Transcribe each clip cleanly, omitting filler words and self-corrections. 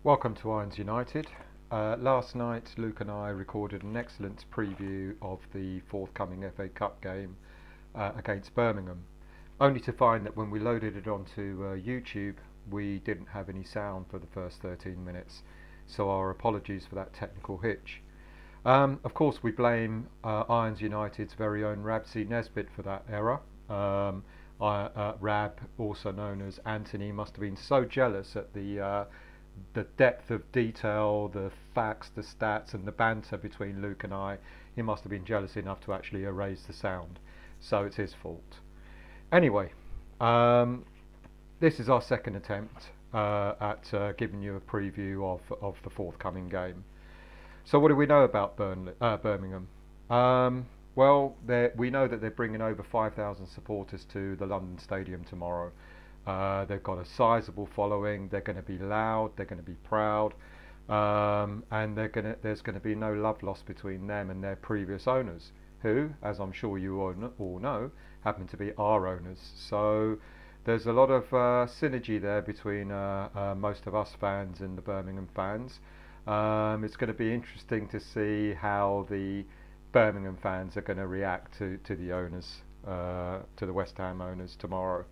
Welcome to Irons United. Last night Luke and I recorded an excellent preview of the forthcoming FA Cup game against Birmingham, only to find that when we loaded it onto YouTube we didn't have any sound for the first 13 minutes, so our apologies for that technical hitch. Of course we blame Irons United's very own Rabsy Nesbitt for that error. Rab, also known as Anthony, must have been so jealous at the depth of detail, the facts, the stats and the banter between Luke and I. He must have been jealous enough to actually erase the sound, so it's his fault. Anyway, this is our second attempt at giving you a preview of the forthcoming game. So what do we know about Birmingham? Well, we know that they're bringing over 5,000 supporters to the London Stadium tomorrow. They've got a sizable following. They're going to be loud. They're going to be proud, and there's going to be no love lost between them and their previous owners, who, as I'm sure you all know, happen to be our owners. So there's a lot of synergy there between most of us fans and the Birmingham fans. It's going to be interesting to see how the Birmingham fans are going to react to the owners, to the West Ham owners tomorrow.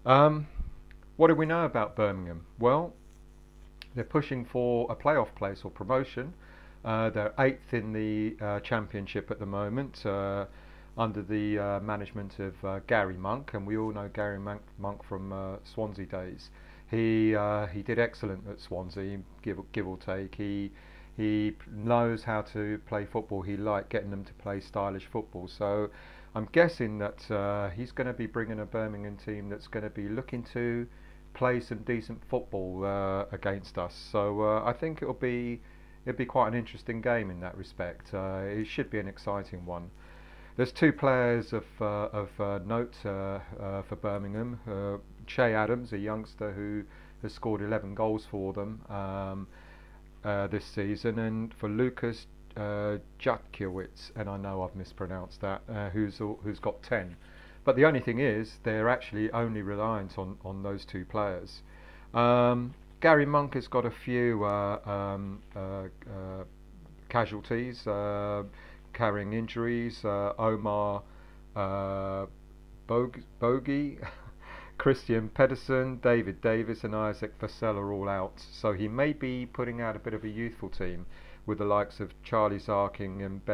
What do we know about Birmingham? Well, they're pushing for a playoff place or promotion. They're 8th in the Championship at the moment, under the management of Gary Monk, and we all know Gary Monk from Swansea days. He did excellent at Swansea, give or take. He knows how to play football. He liked getting them to play stylish football. So I'm guessing that he's going to be bringing a Birmingham team that's going to be looking to play some decent football against us. So I think it'll be quite an interesting game in that respect. It should be an exciting one. There's two players of note for Birmingham. Che Adams, a youngster who has scored 11 goals for them this season, and for Lucas Jutkiewicz, and I know I've mispronounced that, who's got 10. But the only thing is, they're actually only reliant on those two players. Gary Monk has got a few casualties, carrying injuries. Omar Bogey, Christian Pedersen, David Davis and Isaac Vassell are all out, so he may be putting out a bit of a youthful team with the likes of Charlie Zarking and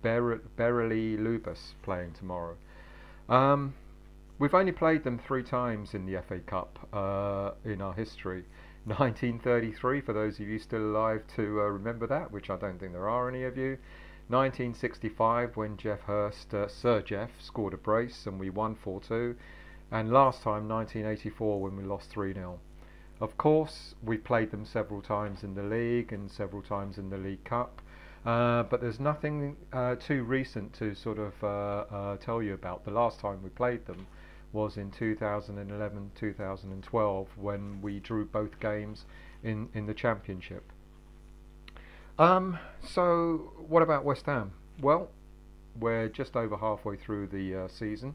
Berrily Lubas playing tomorrow. We've only played them 3 times in the FA Cup in our history. 1933, for those of you still alive to remember that, which I don't think there are any of you. 1965, when Geoff Hurst, Sir Geoff, scored a brace and we won 4-2. And last time, 1984, when we lost 3-0. Of course, we played them several times in the league and several times in the League Cup, but there's nothing too recent to sort of tell you about. The last time we played them was in 2011-2012, when we drew both games in the Championship. So what about West Ham? Well, we're just over halfway through the season.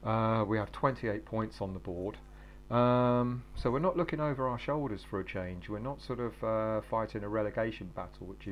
We have 28 points on the board, so we're not looking over our shoulders for a change. We're not sort of fighting a relegation battle, which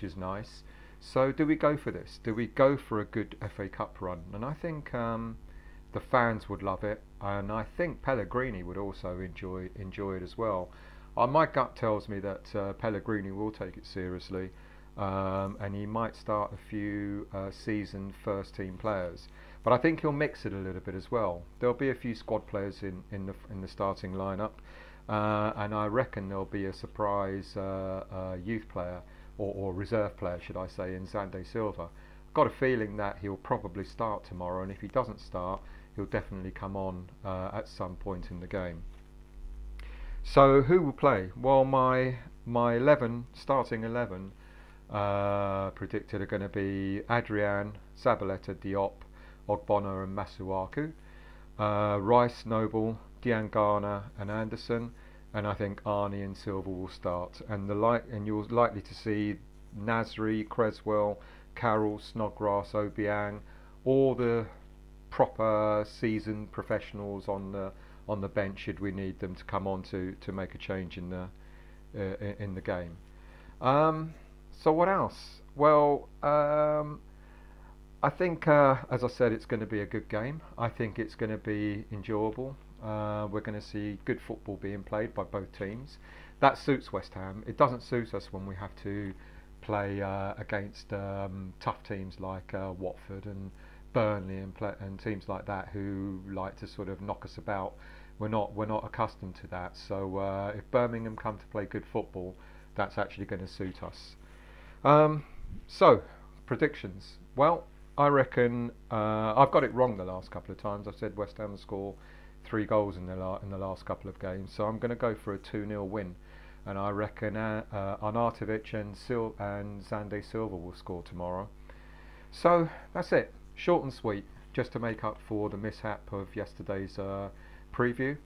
is nice. So do we go for this? Do we go for a good FA Cup run? And I think the fans would love it, and I think Pellegrini would also enjoy it as well. My gut tells me that Pellegrini will take it seriously, and he might start a few seasoned first team players. But I think he'll mix it a little bit as well. There'll be a few squad players in the starting lineup, and I reckon there'll be a surprise youth player or reserve player, should I say, in Xande Silva. I've got a feeling that he'll probably start tomorrow, and if he doesn't start, he'll definitely come on at some point in the game. So who will play? Well, my starting 11 predicted are going to be Adrian, Zabaleta, Diop, Ogbonna and Masuaku, Rice, Noble, Diangana and Anderson, and I think Arnie and Silva will start. And you're likely to see Nasri, Creswell, Carroll, Snodgrass, Obiang, all the proper seasoned professionals on the bench should we need them to come on to make a change in in the game. So what else? Well, I think, as I said, it's going to be a good game. I think it's going to be enjoyable. We're going to see good football being played by both teams. That suits West Ham. It doesn't suit us when we have to play against tough teams like Watford and Burnley and teams like that who like to sort of knock us about. We're not accustomed to that. So if Birmingham come to play good football, that's actually going to suit us. So predictions. Well, I reckon I've got it wrong the last couple of times. I've said West Ham will score 3 goals in the last couple of games, so I'm going to go for a 2-0 win, and I reckon Arnautovic and Xande Silva will score tomorrow. So that's it, short and sweet, just to make up for the mishap of yesterday's preview.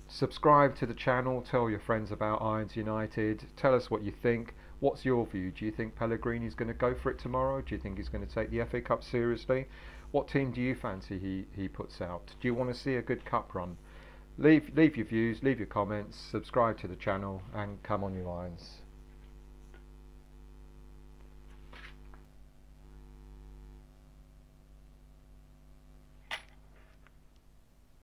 Subscribe to the channel, tell your friends about Irons United, tell us what you think. What's your view? Do you think Pellegrini's going to go for it tomorrow? Do you think he's going to take the FA Cup seriously? What team do you fancy he puts out? Do you want to see a good cup run? Leave your views, leave your comments, subscribe to the channel, and come on you Irons.